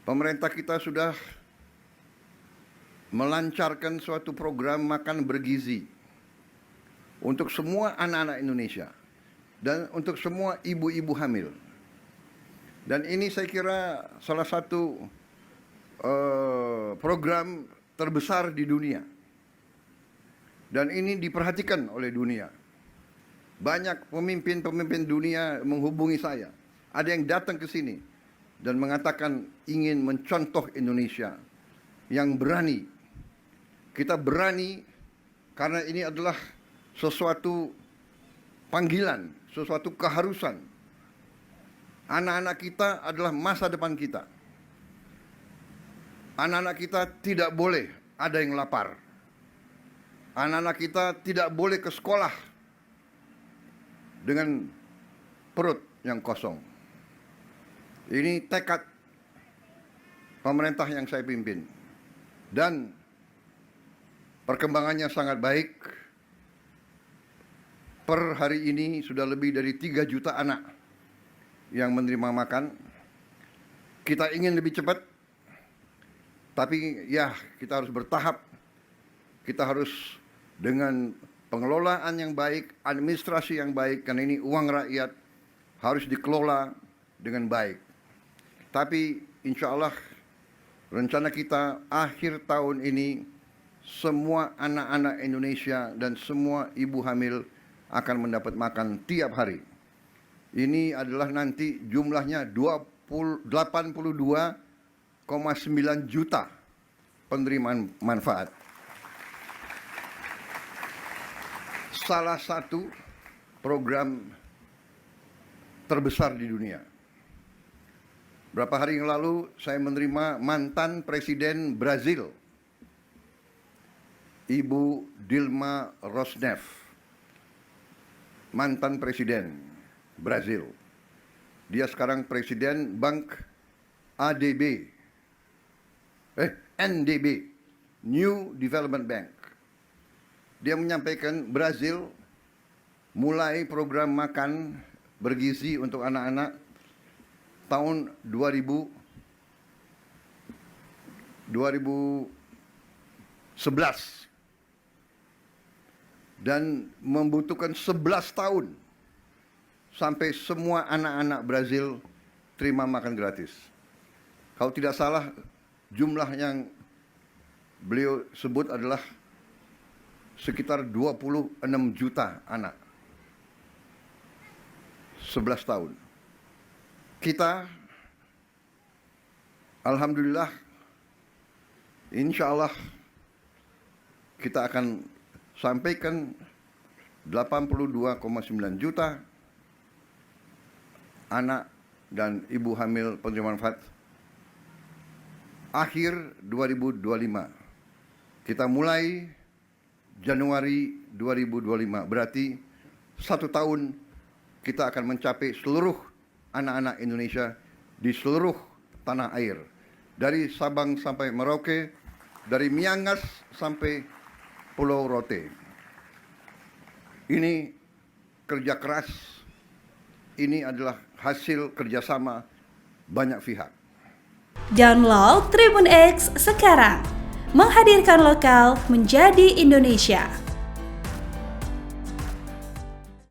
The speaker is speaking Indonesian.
pemerintah kita sudah melancarkan suatu program makan bergizi untuk semua anak-anak Indonesia dan untuk semua ibu-ibu hamil. Dan ini saya kira salah satu program terbesar di dunia. Dan ini diperhatikan oleh dunia. Banyak pemimpin-pemimpin dunia menghubungi saya. Ada yang datang ke sini dan mengatakan ingin mencontoh Indonesia yang berani. Kita berani karena ini adalah sesuatu panggilan, sesuatu keharusan. Anak-anak kita adalah masa depan kita. Anak-anak kita tidak boleh ada yang lapar. Anak-anak kita tidak boleh ke sekolah dengan perut yang kosong. Ini tekad pemerintah yang saya pimpin. Dan perkembangannya sangat baik. Per hari ini sudah lebih dari 3 juta anak yang menerima makan. Kita ingin lebih cepat, tapi ya kita harus bertahap. Kita harus dengan pengelolaan yang baik, administrasi yang baik, karena ini uang rakyat harus dikelola dengan baik. Tapi insya Allah rencana kita akhir tahun ini semua anak-anak Indonesia dan semua ibu hamil akan mendapat makan tiap hari. Ini adalah nanti jumlahnya 82,9 juta penerimaan manfaat. Salah satu program terbesar di dunia. Berapa hari yang lalu saya menerima mantan Presiden Brazil, Ibu Dilma Rousseff, mantan Presiden Brazil. Dia sekarang Presiden Bank NDB, New Development Bank. Dia menyampaikan Brazil mulai program makan bergizi untuk anak-anak tahun 2011 dan membutuhkan 11 tahun sampai semua anak-anak Brazil terima makan gratis. Kalau tidak salah, jumlah yang beliau sebut adalah sekitar 26 juta anak. 11 tahun. Kita, alhamdulillah, insya Allah kita akan sampaikan 82,9 juta anak dan ibu hamil penerima manfaat akhir 2025. Kita mulai Januari 2025, berarti 1 tahun kita akan mencapai seluruh anak-anak Indonesia di seluruh tanah air. Dari Sabang sampai Merauke, dari Miangas sampai Pulau Rote. Ini kerja keras, ini adalah hasil kerjasama banyak pihak. Download Tribun X sekarang, menghadirkan lokal menjadi Indonesia.